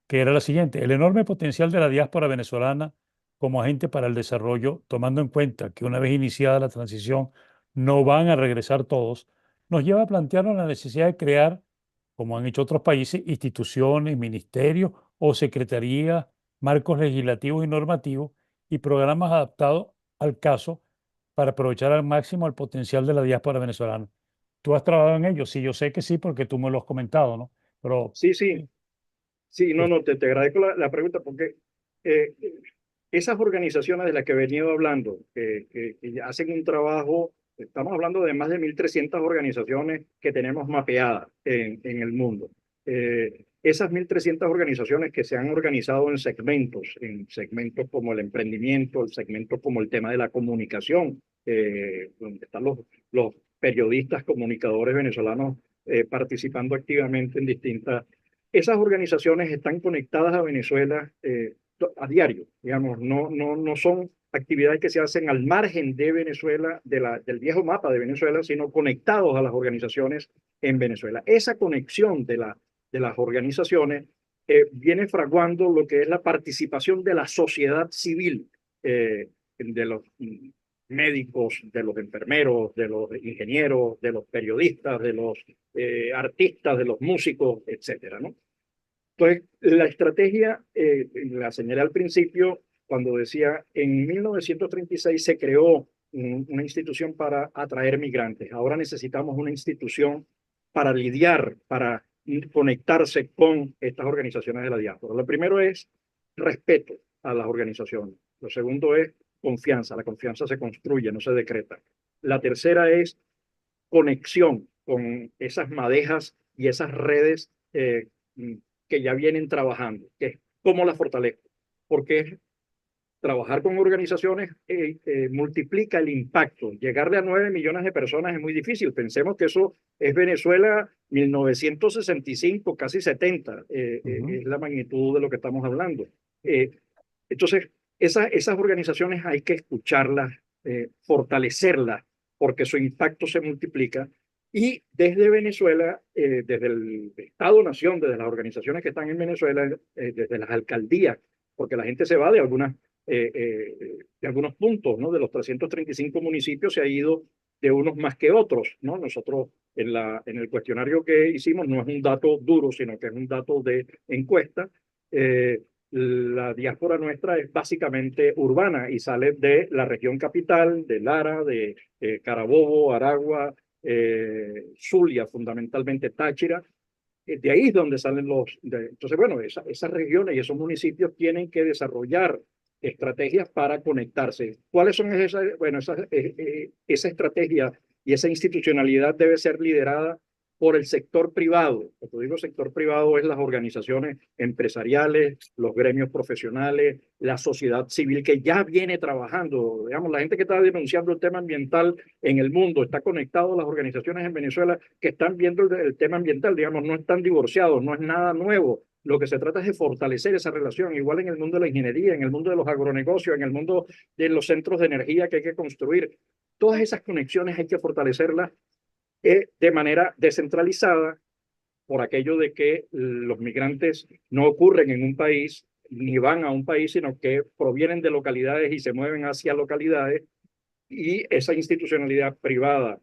S1: que era la siguiente: el enorme potencial de la diáspora venezolana como agente para el desarrollo, tomando en cuenta que una vez iniciada la transición no van a regresar todos, nos lleva a plantearnos la necesidad de crear, como han hecho otros países, instituciones, ministerios o secretarías, marcos legislativos y normativos y programas adaptados al caso para aprovechar al máximo el potencial de la diáspora venezolana. ¿Tú has trabajado en ello? Sí, yo sé que sí, porque tú me lo has comentado, ¿no? Pero
S2: sí, sí,
S1: eh,
S2: sí, no,
S1: es-
S2: no, te agradezco la pregunta porque eh, esas organizaciones de las que he venido hablando, que ya hacen un trabajo, estamos hablando de más de 1.300 organizaciones que tenemos mapeadas en el mundo. Esas 1.300 organizaciones que se han organizado en segmentos como el emprendimiento, el segmento como el tema de la comunicación, donde están los periodistas, comunicadores venezolanos participando activamente en distintas. Esas organizaciones están conectadas a Venezuela a diario, digamos, no son actividades que se hacen al margen de Venezuela, del viejo mapa de Venezuela, sino conectados a las organizaciones en Venezuela. Esa conexión de las organizaciones viene fraguando lo que es la participación de la sociedad civil, de los médicos, de los enfermeros, de los ingenieros, de los periodistas, de los artistas, de los músicos, etcétera, ¿no? Entonces, la estrategia, la señalé al principio cuando decía, en 1936 se creó una institución para atraer migrantes. Ahora necesitamos una institución para lidiar, para conectarse con estas organizaciones de la diáspora. Lo primero es respeto a las organizaciones. Lo segundo es confianza. La confianza se construye, no se decreta. La tercera es conexión con esas madejas y esas redes que ya vienen trabajando, que es cómo las fortalezco, porque trabajar con organizaciones multiplica el impacto. Llegarle a 9 millones de personas es muy difícil. Pensemos que eso es Venezuela 1965, casi 70,
S1: Ujú.
S2: es la magnitud de lo que estamos hablando. Eh, entonces, esas organizaciones hay que escucharlas, fortalecerlas, porque su impacto se multiplica. Y desde Venezuela, desde el Estado-Nación, desde las organizaciones que están en Venezuela, desde las alcaldías, porque la gente se va de algunos puntos, ¿no? De los 335 municipios se ha ido de unos más que otros, ¿no? Nosotros en el cuestionario que hicimos no es un dato duro, sino que es un dato de encuesta. la diáspora nuestra es básicamente urbana y sale de la región capital, de Lara, de Carabobo, Aragua, Zulia, fundamentalmente Táchira. De ahí es donde salen entonces, bueno, esas regiones y esos municipios tienen que desarrollar estrategias para conectarse. ¿Cuáles son esas? Bueno, esa estrategia y esa institucionalidad debe ser liderada por el sector privado. Cuando digo sector privado es las organizaciones empresariales, los gremios profesionales, la sociedad civil que ya viene trabajando. Digamos, la gente que está denunciando el tema ambiental en el mundo está conectado a las organizaciones en Venezuela que están viendo el tema ambiental. Digamos, no están divorciados, no es nada nuevo. Lo que se trata es de fortalecer esa relación, igual en el mundo de la ingeniería, en el mundo de los agronegocios, en el mundo de los centros de energía que hay que construir. Todas esas conexiones hay que fortalecerlas de manera descentralizada por aquello de que los migrantes no ocurren en un país ni van a un país, sino que provienen de localidades y se mueven hacia localidades y esa institucionalidad privada,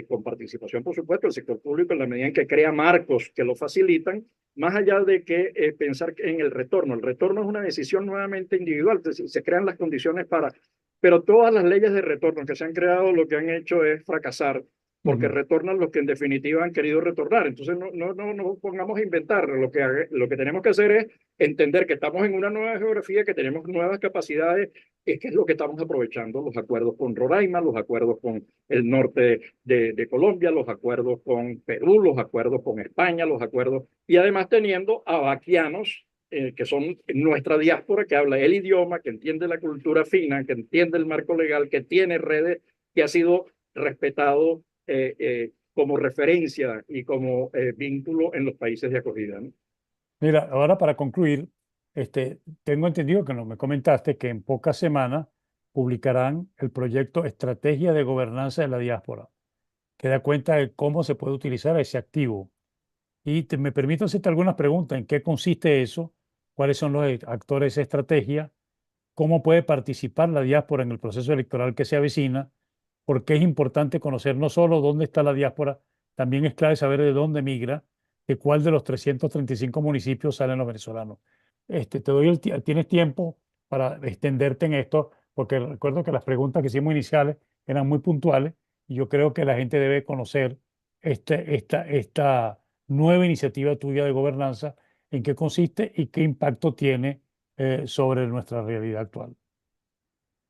S2: con participación, por supuesto, del sector público en la medida en que crea marcos que lo facilitan, más allá de que pensar en el retorno. El retorno es una decisión nuevamente individual, se crean las condiciones para, pero todas las leyes de retorno que se han creado lo que han hecho es fracasar porque
S1: Ujú.
S2: retornan los que en definitiva han querido retornar. Entonces no pongamos a inventar, lo que tenemos que hacer es entender que estamos en una nueva geografía, que tenemos nuevas capacidades, es que es lo que estamos aprovechando, los acuerdos con Roraima, los acuerdos con el norte de Colombia, los acuerdos con Perú, los acuerdos con España, los acuerdos, y además teniendo a vaquianos que son nuestra diáspora, que habla el idioma, que entiende la cultura fina, que entiende el marco legal, que tiene redes, que ha sido respetado como referencia y como vínculo en los países de acogida, ¿no?
S1: Mira, ahora para concluir, tengo entendido que no me comentaste que en pocas semanas publicarán el proyecto Estrategia de Gobernanza de la Diáspora, que da cuenta de cómo se puede utilizar ese activo. Y me permito hacerte algunas preguntas. ¿En qué consiste eso? ¿Cuáles son los actores de esa estrategia? ¿Cómo puede participar la diáspora en el proceso electoral que se avecina? ¿Por qué es importante conocer no solo dónde está la diáspora, también es clave saber de dónde migra, de cuál de los 335 municipios salen los venezolanos? Te doy tienes tiempo para extenderte en esto, porque recuerdo que las preguntas que hicimos iniciales eran muy puntuales y yo creo que la gente debe conocer esta nueva iniciativa tuya de gobernanza, en qué consiste y qué impacto tiene sobre nuestra realidad actual.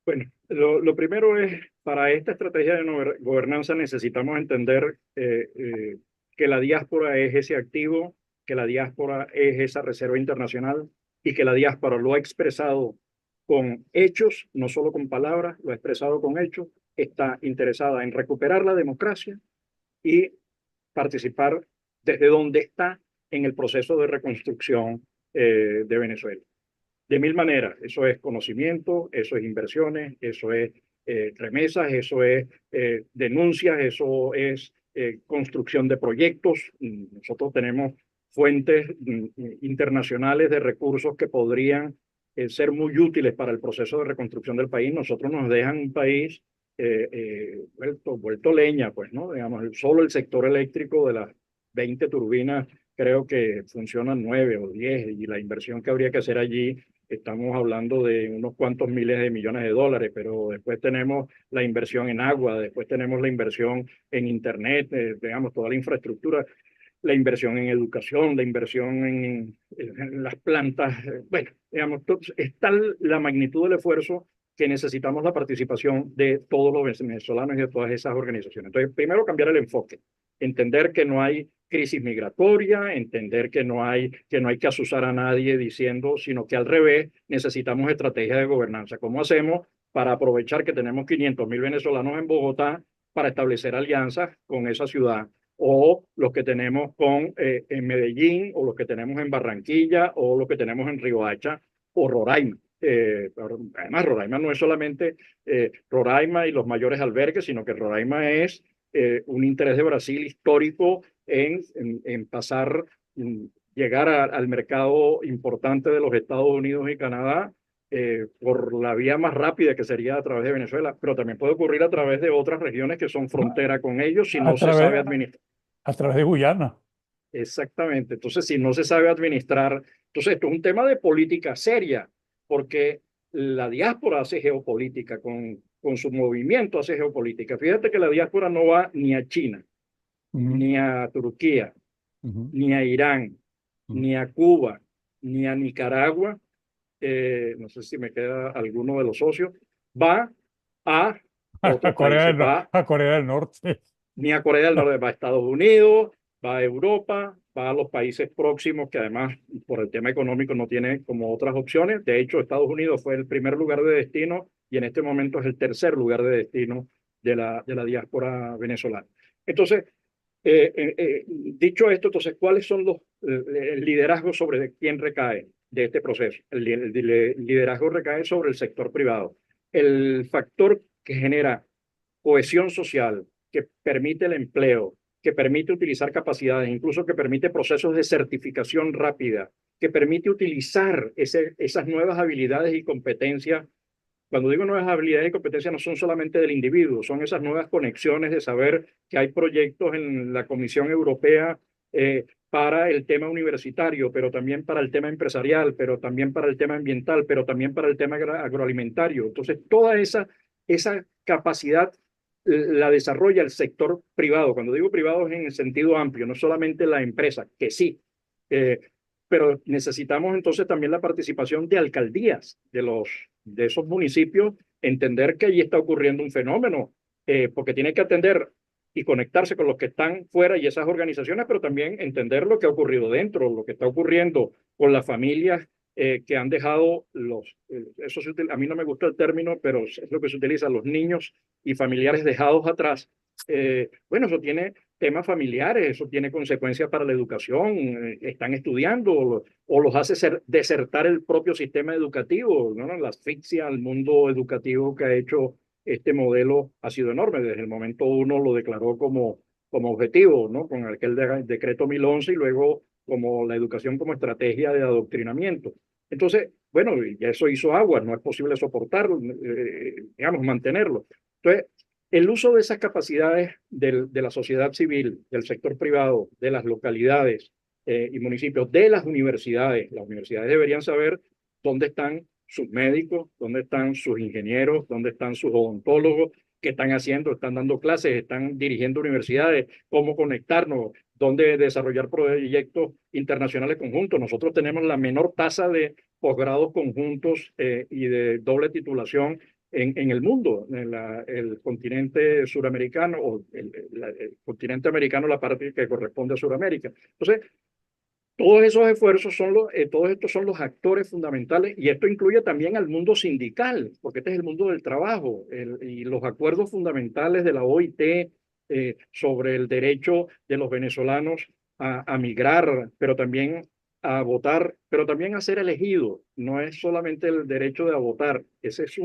S2: Bueno, lo primero es, para esta estrategia de gobernanza necesitamos entender que la diáspora es ese activo, que la diáspora es esa reserva internacional y que la diáspora lo ha expresado con hechos, no solo con palabras, lo ha expresado con hechos, está interesada en recuperar la democracia y participar desde donde está en el proceso de reconstrucción de Venezuela de mil maneras. Eso es conocimiento, eso es inversiones, eso es remesas, eso es denuncias, eso es construcción de proyectos. Nosotros tenemos fuentes internacionales de recursos que podrían ser muy útiles para el proceso de reconstrucción del país. Nosotros nos dejan un país vuelto leña, pues, ¿no? Digamos, solo el sector eléctrico de las 20 turbinas creo que funcionan 9 o 10 y la inversión que habría que hacer allí estamos hablando de unos cuantos miles de millones de dólares, pero después tenemos la inversión en agua, después tenemos la inversión en internet, digamos, toda la infraestructura, la inversión en educación, la inversión en las plantas. Bueno, digamos, es tal la magnitud del esfuerzo que necesitamos la participación de todos los venezolanos y de todas esas organizaciones. Entonces, primero cambiar el enfoque, entender que no hay crisis migratoria, entender que no hay que asusar a nadie diciendo, sino que al revés necesitamos estrategias de gobernanza. ¿Cómo hacemos para aprovechar que tenemos 500.000 venezolanos en Bogotá para establecer alianzas con esa ciudad? O los que tenemos en Medellín, o los que tenemos en Barranquilla, o los que tenemos en Riohacha o Roraima. Además, Roraima no es solamente Roraima y los mayores albergues, sino que Roraima es un interés de Brasil histórico en pasar, llegar al mercado importante de los Estados Unidos y Canadá por la vía más rápida que sería a través de Venezuela, pero también puede ocurrir a través de otras regiones que son
S1: Ma-
S2: frontera con ellos si
S1: A
S2: no se sabe
S1: través,
S2: administrar.
S1: a través de Guyana.
S2: exactamente. Entonces, si no se sabe administrar, entonces esto es un tema de política seria, porque la diáspora hace geopolítica, con su movimiento hace geopolítica. Fíjate que la diáspora no va ni a China,
S1: Ujú,
S2: ni a Turquía,
S1: ujú,
S2: ni a Irán,
S1: ujú.
S2: ni a Cuba, ni a Nicaragua, no sé si me queda alguno de los socios, va a
S1: A
S2: otros países, va
S1: A Corea del Norte.
S2: ni a Corea del Norte, va a Estados Unidos, va a Europa, va a los países próximos que además por el tema económico no tiene como otras opciones. De hecho, Estados Unidos fue el primer lugar de destino y en este momento es el tercer lugar de destino de la diáspora venezolana. Entonces, dicho esto, entonces, ¿cuáles son el liderazgo sobre quién recae de este proceso? El liderazgo recae sobre el sector privado. El factor que genera cohesión social, que permite el empleo, que permite utilizar capacidades, incluso que permite procesos de certificación rápida, que permite utilizar esas nuevas habilidades y competencias. Cuando digo nuevas habilidades y competencias, no son solamente del individuo, son esas nuevas conexiones de saber que hay proyectos en la Comisión Europea para el tema universitario, pero también para el tema empresarial, pero también para el tema ambiental, pero también para el tema agroalimentario. Entonces, toda esa capacidad la desarrolla el sector privado. Cuando digo privado es en el sentido amplio, no solamente la empresa, que sí, eh, pero necesitamos entonces también la participación de alcaldías de esos municipios, entender que allí está ocurriendo un fenómeno, porque tiene que atender y conectarse con los que están fuera y esas organizaciones, pero también entender lo que ha ocurrido dentro, lo que está ocurriendo con las familias que han dejado a mí no me gusta el término, pero es lo que se utiliza, los niños y familiares dejados atrás. Bueno, eso tiene temas familiares, eso tiene consecuencias para la educación, están estudiando o los hace desertar el propio sistema educativo, ¿no? La asfixia al mundo educativo que ha hecho este modelo ha sido enorme. Desde el momento uno lo declaró como objetivo, ¿no? Con aquel decreto 1011 y luego como la educación como estrategia de adoctrinamiento. Entonces, bueno, ya eso hizo aguas, no es posible soportarlo, digamos, mantenerlo. Entonces, el uso de esas capacidades de la sociedad civil, del sector privado, de las localidades y municipios, de las universidades deberían saber dónde están sus médicos, dónde están sus ingenieros, dónde están sus odontólogos, qué están haciendo, están dando clases, están dirigiendo universidades, cómo conectarnos, dónde desarrollar proyectos internacionales conjuntos. Nosotros tenemos la menor tasa de posgrados conjuntos y de doble titulación en el mundo, el continente suramericano o el continente americano, la parte que corresponde a Suramérica. Entonces, todos esos esfuerzos todos estos son los actores fundamentales y esto incluye también al mundo sindical, porque este es el mundo del trabajo y los acuerdos fundamentales de la OIT sobre el derecho de los venezolanos a migrar, pero también a votar, pero también a ser elegido. No es solamente el derecho de a votar, ese es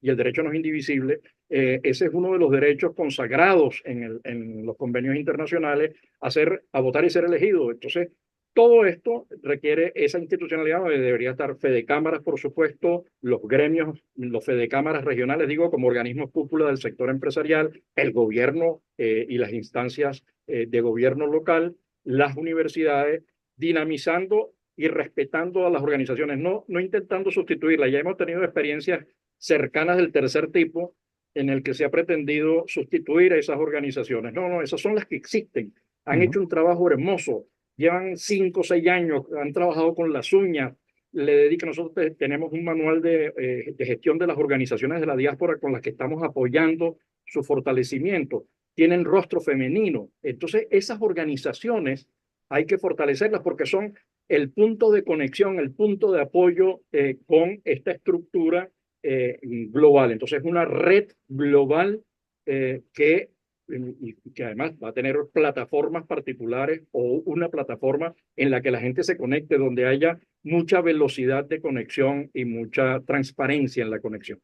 S2: y el derecho no es indivisible. Ese es uno de los derechos consagrados en los convenios internacionales a votar y ser elegido. Entonces, todo esto requiere esa institucionalidad donde debería estar Fedecámaras, por supuesto, los gremios, los Fedecámaras regionales, digo, como organismos cúpula del sector empresarial, el gobierno y las instancias de gobierno local, las universidades, dinamizando y respetando a las organizaciones, no intentando sustituirlas. Ya hemos tenido experiencias cercanas del tercer tipo en el que se ha pretendido sustituir a esas organizaciones. No, esas son las que existen. Han
S1: Ujú.
S2: hecho un trabajo hermoso, llevan 5 o 6 años, han trabajado con las uñas, nosotros tenemos un manual de gestión de las organizaciones de la diáspora con las que estamos apoyando su fortalecimiento. Tienen rostro femenino. Entonces, esas organizaciones hay que fortalecerlas porque son el punto de conexión, el punto de apoyo con esta estructura global. Entonces, una red global que además va a tener plataformas particulares o una plataforma en la que la gente se conecte, donde haya mucha velocidad de conexión y mucha transparencia en la conexión.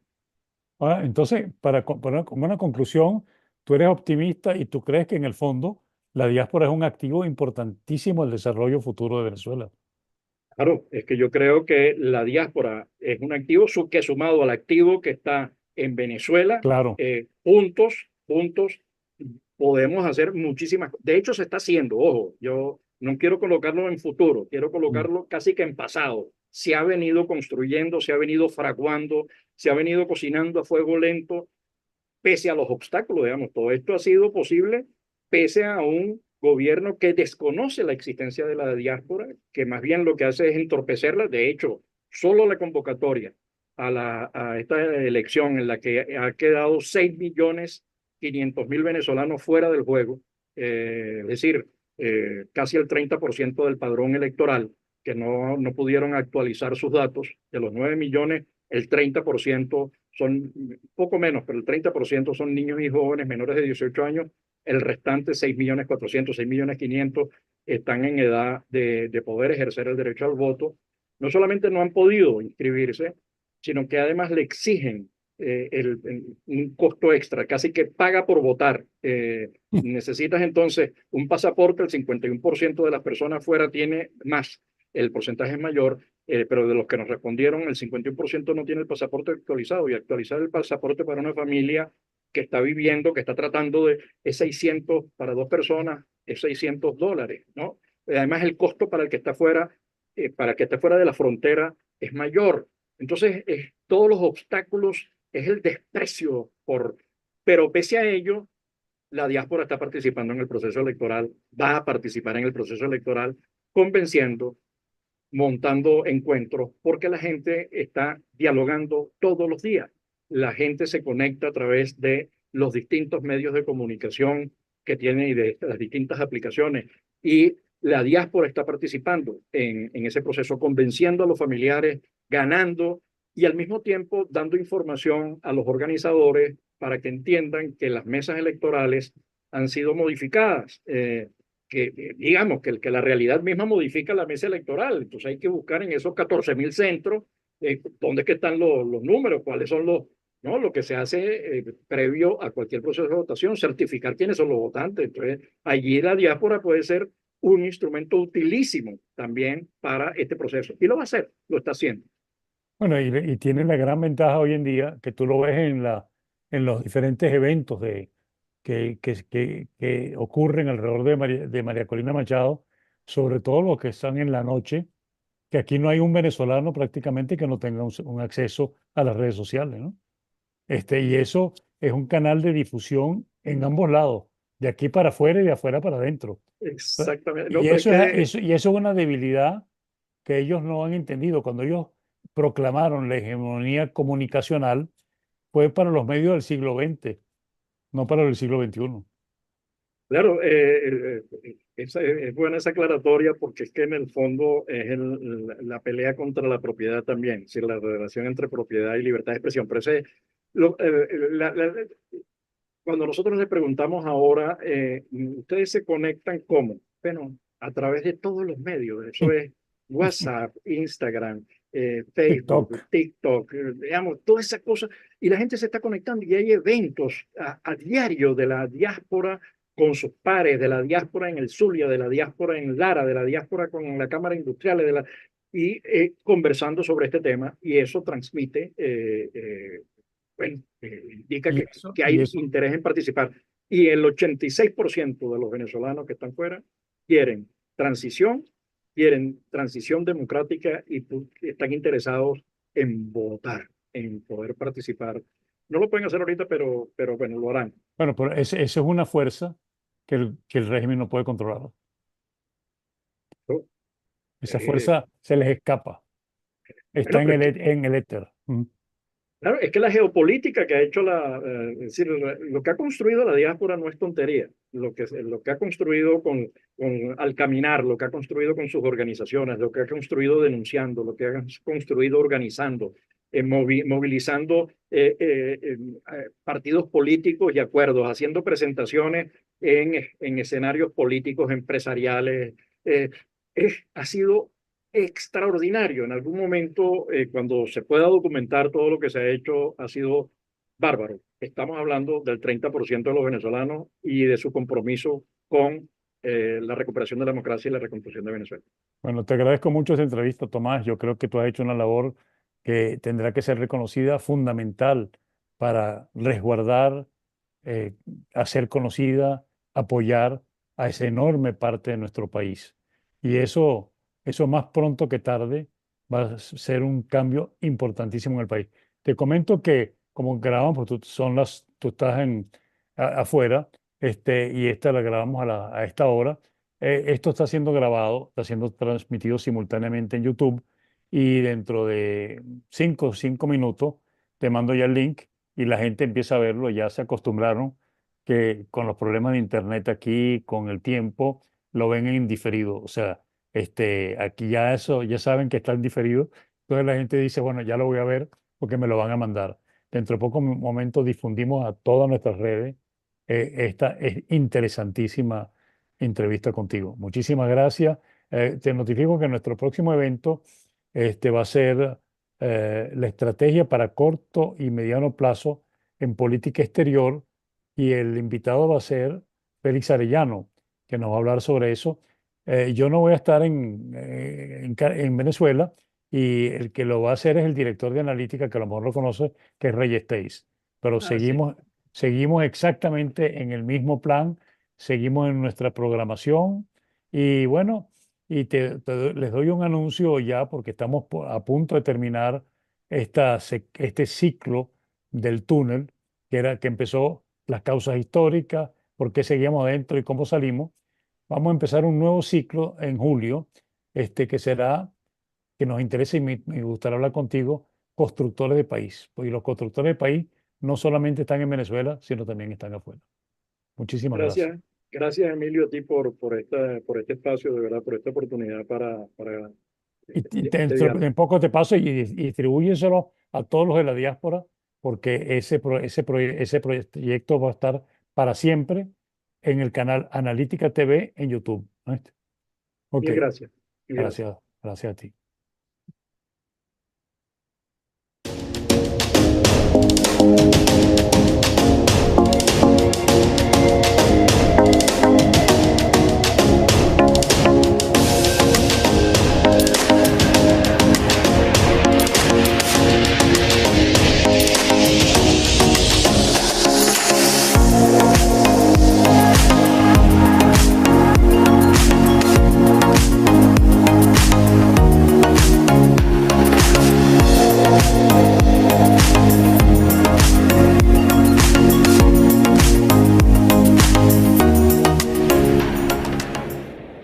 S1: Entonces, poner como una conclusión, tú eres optimista y tú crees que en el fondo la diáspora es un activo importantísimo del desarrollo futuro de Venezuela.
S2: Claro, es que yo creo que la diáspora es un activo que sumado al activo que está en Venezuela,
S1: Claro.
S2: juntos podemos hacer muchísimas cosas. De hecho, se está haciendo, ojo, yo no quiero colocarlo en futuro, quiero
S1: Mm.
S2: colocarlo casi que en pasado. Se ha venido construyendo, se ha venido fraguando, se ha venido cocinando a fuego lento, pese a los obstáculos, digamos. Todo esto ha sido posible pese a un gobierno que desconoce la existencia de la diáspora, que más bien lo que hace es entorpecerla. De hecho, solo la convocatoria a esta elección en la que ha quedado 6.500.000 venezolanos fuera del juego, es decir, casi el 30% del padrón electoral, que no pudieron actualizar sus datos, de los 9 millones, el 30% son poco menos, pero el 30% son niños y jóvenes menores de 18 años, el restante 6.400.000, 6.500.000 están en edad de poder ejercer el derecho al voto. No solamente no han podido inscribirse, sino que además le exigen un costo extra, casi que paga por votar. Necesitas entonces un pasaporte, el 51% de las personas fuera tiene más, el porcentaje es mayor, pero de los que nos respondieron, el 51% no tiene el pasaporte actualizado, y actualizar el pasaporte para una familia que está viviendo, que está tratando de, es 600 para dos personas, es $600, ¿no? Además, el costo para el que está fuera, para el que está fuera de la frontera es mayor. Entonces, todos los obstáculos es el desprecio por, pero pese a ello, la diáspora está participando en el proceso electoral, va a participar en el proceso electoral, convenciendo, montando encuentros, porque la gente está dialogando todos los días. La gente se conecta a través de los distintos medios de comunicación que tiene y de las distintas aplicaciones. Y la diáspora está participando en ese proceso, convenciendo a los familiares, ganando y al mismo tiempo dando información a los organizadores para que entiendan que las mesas electorales han sido modificadas. Que digamos que la realidad misma modifica la mesa electoral. Entonces hay que buscar en esos 14.000 centros dónde es que están los números, cuáles son los, ¿no? Lo que se hace previo a cualquier proceso de votación, certificar quiénes son los votantes. Entonces allí la diáspora puede ser un instrumento utilísimo también para este proceso. Y lo va a hacer, lo está haciendo.
S1: Bueno, y tiene la gran ventaja hoy en día que tú lo ves en los diferentes eventos que ocurren alrededor de María Corina Machado, sobre todo los que están en la noche, que aquí no hay un venezolano prácticamente que no tenga un acceso a las redes sociales, ¿no? Y eso es un canal de difusión en ambos lados, de aquí para afuera y de afuera para adentro.
S2: Exactamente. No,
S1: Y
S2: pero es que
S1: eso es una debilidad que ellos no han entendido. Cuando ellos proclamaron la hegemonía comunicacional, fue para los medios del siglo XX, no para el siglo XXI.
S2: claro, es buena esa aclaratoria porque es que en el fondo es la pelea contra la propiedad también, es decir, la relación entre propiedad y libertad de expresión. Pero lo- eh, la- la- cuando nosotros les preguntamos ahora, ¿ustedes se conectan cómo? Bueno, a través de todos los medios, eso es WhatsApp, Instagram, Facebook,
S1: TikTok.
S2: TikTok, digamos, todas esas cosas, y la gente se está conectando y hay eventos a diario de la diáspora con sus pares, de la diáspora en el Zulia, de la diáspora en Lara, de la diáspora con la Cámara Industrial, y conversando sobre este tema, y eso transmite bueno, indica
S1: Y
S2: que
S1: y
S2: hay
S1: eso,
S2: interés en participar. Y el 86% de los venezolanos que están fuera quieren transición, quieren transición democrática y están interesados en votar, en poder participar. No lo pueden hacer ahorita, pero bueno, lo harán.
S1: bueno, pero esa es una fuerza que el régimen no puede controlar.
S2: ¿No?
S1: Esa
S2: Eh,
S1: fuerza se les escapa. Está
S2: bueno, pero
S1: en el éter. Mm.
S2: claro, es que la geopolítica que ha hecho es decir, lo que ha construido la diáspora no es tontería. Lo que ha construido al caminar, lo que ha construido con sus organizaciones, lo que ha construido denunciando, lo que ha construido organizando, movilizando partidos políticos y acuerdos, haciendo presentaciones en escenarios políticos, empresariales. eh, ha sido extraordinario. En algún momento, cuando se pueda documentar todo lo que se ha hecho, ha sido bárbaro. Estamos hablando del 30% de los venezolanos y de su compromiso con la recuperación de la democracia y la reconstrucción de Venezuela.
S1: Bueno, te agradezco mucho esta entrevista, Tomás. Yo creo que tú has hecho una labor que tendrá que ser reconocida, fundamental para resguardar, eh, hacer conocida apoyar a esa enorme parte de nuestro país. Y eso más pronto que tarde va a ser un cambio importantísimo en el país. Te comento que como grabamos, pues tú estás afuera, y esta la grabamos a esta hora. Esto está siendo grabado, está siendo transmitido simultáneamente en YouTube y dentro de cinco minutos te mando ya el link y la gente empieza a verlo, ya se acostumbraron que con los problemas de internet aquí, con el tiempo, lo ven en diferido. O sea, aquí ya eso, ya saben que está en diferido. Entonces la gente dice, bueno, ya lo voy a ver porque me lo van a mandar. Dentro de pocos momentos difundimos a todas nuestras redes esta es interesantísima entrevista contigo. Muchísimas gracias. Te notifico que nuestro próximo evento va a ser la estrategia para corto y mediano plazo en política exterior y el invitado va a ser Félix Arellano, que nos va a hablar sobre eso. Yo no voy a estar en Venezuela y el que lo va a hacer es el director de analítica, que a lo mejor lo conoce, que es Reyes Teis. Pero
S2: Ah, sí.
S1: seguimos exactamente en el mismo plan, seguimos en nuestra programación y bueno, y les doy un anuncio ya porque estamos a punto de terminar este ciclo del túnel que empezó las causas históricas, por qué seguíamos adentro y cómo salimos. Vamos a empezar un nuevo ciclo en julio, que será, que nos interesa y me gustaría hablar contigo, constructores de país. Porque los constructores de país no solamente están en Venezuela, sino también están afuera. Muchísimas gracias.
S2: Gracias, gracias Emilio a ti por este espacio, de verdad, por esta oportunidad para
S1: Y
S2: este diálogo.
S1: en poco te paso y distribúyeselo a todos los de la diáspora, porque ese proyecto va a estar para siempre en el canal Analítica TV en YouTube. ¿Oíste? Ok,
S2: Mil gracias, mil gracias.
S1: gracias a ti.